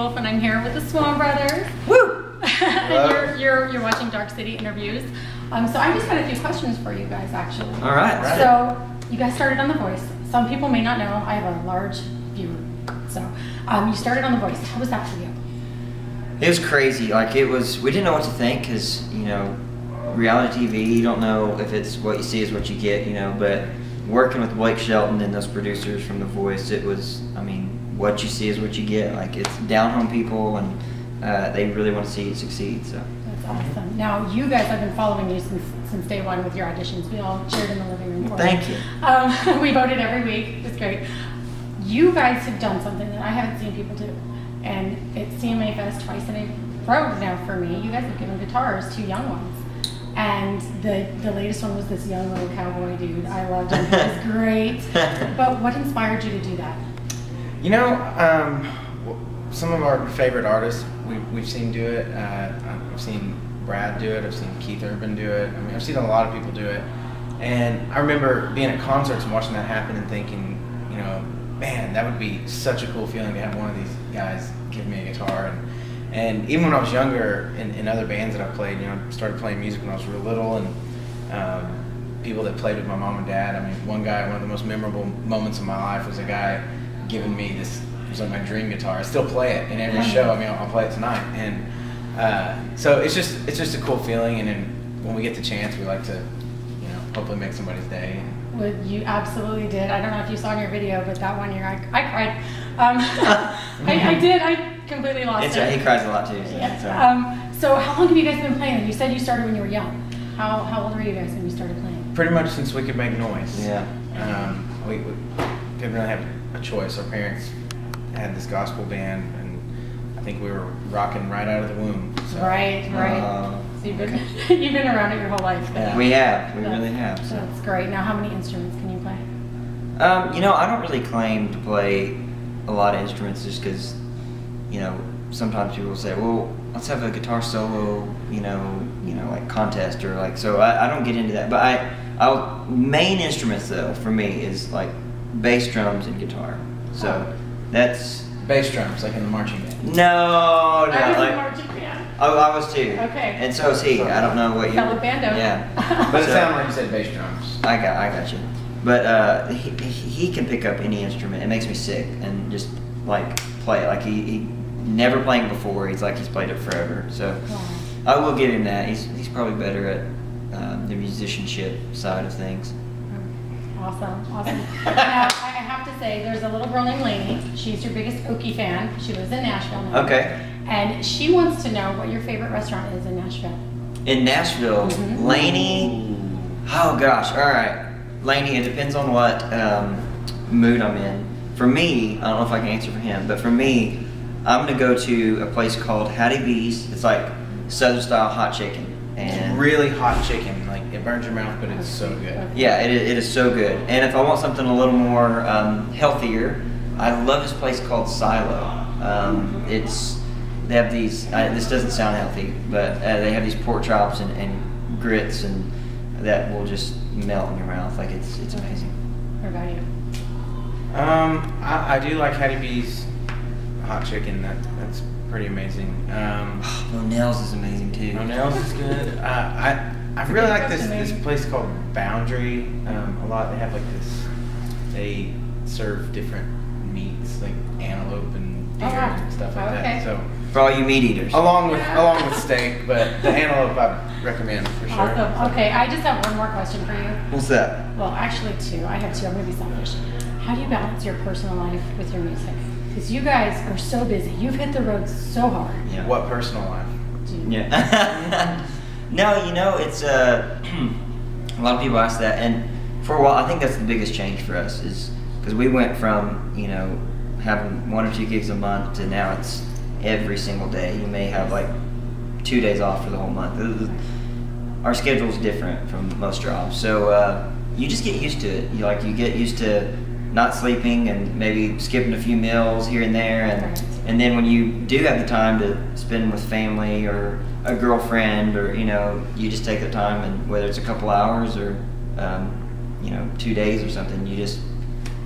Wolf, and I'm here with the Swon Brothers. Woo! And you're watching Dark City Interviews. So I just got a few questions for you guys, actually. All right. So you guys started on The Voice. Some people may not know. I have a large viewer. So you started on The Voice. How was that for you? It was crazy. Like, it was, we didn't know what to think because, you know, reality TV, you don't know if it's what you see is what you get, you know, but working with Blake Shelton and those producers from The Voice, it was, I mean, what you see is what you get. Like, it's down-home people, and they really want to see you succeed, so. That's awesome. Now, you guys, I've been following you since day one with your auditions. We all cheered in the living room for Thank you. We voted every week. It's great. You guys have done something that I haven't seen people do, and it's CMA Fest twice in a row now for me. You guys have given guitars to young ones. And the latest one was this young little cowboy dude. I loved him. He was great. But what inspired you to do that? You know, some of our favorite artists we've seen do it. I've seen Brad do it. I've seen Keith Urban do it. I mean, I've seen a lot of people do it. And I remember being at concerts and watching that happen and thinking, you know, man, that would be such a cool feeling to have one of these guys give me a guitar. And even when I was younger, in other bands that I played, you know, I started playing music when I was real little, and people that played with my mom and dad. I mean, one of the most memorable moments of my life was a guy giving me this, it was like my dream guitar. I still play it in every show. I mean, I'll play it tonight. And so it's just a cool feeling, and then when we get the chance, we like to, you know, hopefully make somebody's day. Well, you absolutely did. I don't know if you saw in your video, but that one year I cried. I did. I completely lost it. Right. He cries a lot too. So, yeah. So how long have you guys been playing? You said you started when you were young. How old were you guys when you started playing? Pretty much since we could make noise. Yeah. We didn't really have a choice. Our parents had this gospel band, and I think we were rocking right out of the womb. So. Right. So you've been around it your whole life. Yeah. We really have. So. That's great. Now, how many instruments can you play? You know, I don't really claim to play a lot of instruments just because, you know, sometimes people say, well, let's have a guitar solo, you know, like contest or like, so I don't get into that. But main instruments though for me is like bass, drums, and guitar. So that's bass drums, like in the marching band. No, I was like in marching band. Oh, I was too. Okay. And so is he. I don't know what you. Fellow bando. Yeah. But it sounded like you said bass drums. I got you. But he can pick up any instrument. It makes me sick and just like play it. Like he never playing before. He's like he's played it forever. So I will give him that. He's probably better at the musicianship side of things. Awesome. Now, I have to say, there's a little girl named Lainey. She's your biggest Okie fan. She lives in Nashville now. Okay. And she wants to know what your favorite restaurant is in Nashville. In Nashville, Lainey. Oh gosh. All right, Lainey. It depends on what mood I'm in. For me, I don't know if I can answer for him, but for me, I'm gonna go to a place called Hattie B's. It's like Southern style hot chicken. And really hot chicken, like it burns your mouth, but it's so good. Yeah, it is so good. And if I want something a little more healthier, I love this place called Silo. They have these. This doesn't sound healthy, but they have these pork chops and grits, and that will just melt in your mouth. Like it's amazing. What about you? I do like Hattie B's hot chicken. That's pretty amazing. Monell's is amazing too. Monell's is good. I really like this place called Boundary a lot. They have like this. They serve different meats like antelope and deer and stuff like that. So for all you meat eaters. Along with steak, but the antelope I recommend for sure. Awesome. Okay, I just have one more question for you. What's that? Well, actually two. I have two. I'm gonna be selfish. How do you balance your personal life with your music? Because you guys are so busy. You've hit the road so hard. Yeah. What personal life? Yeah. No, you know, it's a lot of people ask that, and for a while, I think that's the biggest change for us is because we went from, you know, having 1 or 2 gigs a month to now it's every single day. You may have like 2 days off for the whole month. Our schedule's different from most jobs, so you just get used to it. You get used to not sleeping and maybe skipping a few meals here and there, and then when you do have the time to spend with family or a girlfriend, or you know, you just take the time, and whether it's a couple hours or you know, 2 days or something, you just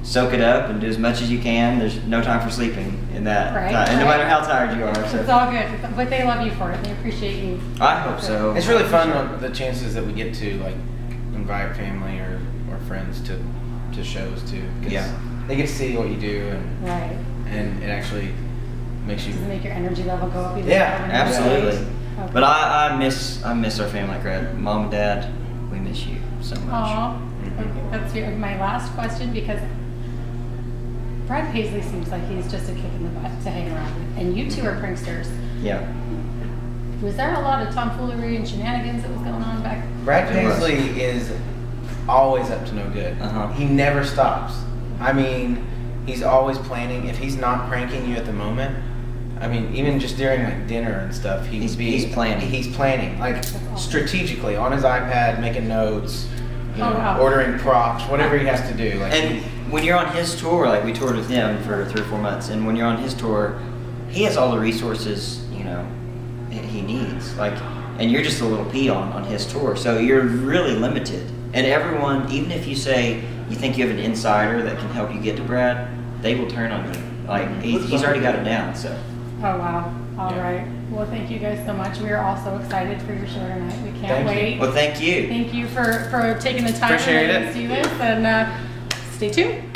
soak it up and do as much as you can. There's no time for sleeping in that Right, time, and no right. matter how tired you are. So. It's all good, but they love you for it. They appreciate you. I hope so. It's really fun the chances that we get to like invite family or friends to shows too. 'Cause Yeah. they get to see what you do Right. and it actually makes you. Does it make your energy level go up even Yeah, more? Absolutely. Okay. But I miss our family like that. Mom and Dad, we miss you so much. Aw. Okay, that's my last question, because Brad Paisley seems like he's just a kick in the butt to hang around with, and you two are pranksters. Yeah. Was there a lot of tomfoolery and shenanigans that was going on back? Brad It was. Paisley is always up to no good. Uh-huh. He never stops. I mean, he's always planning. If he's not pranking you at the moment, I mean, even just during like dinner and stuff, He's planning. He's planning, like awesome. strategically on his iPad, making notes, you know, wow. ordering props, whatever he has to do. Like, And when you're on his tour, like we toured with him for 3 or 4 months, and when you're on his tour, he has all the resources, you know, he needs. Like, and you're just a little peon on his tour, so you're really limited. And everyone, even if you say you think you have an insider that can help you get to Brad, they will turn on you. Like he's already got it down. So. Oh wow! All Yeah. right. Well, thank you guys so much. We are all so excited for your show tonight. We can't Thank you. wait. Well, thank you. Thank you for taking the time Appreciate to it. do this, and stay tuned.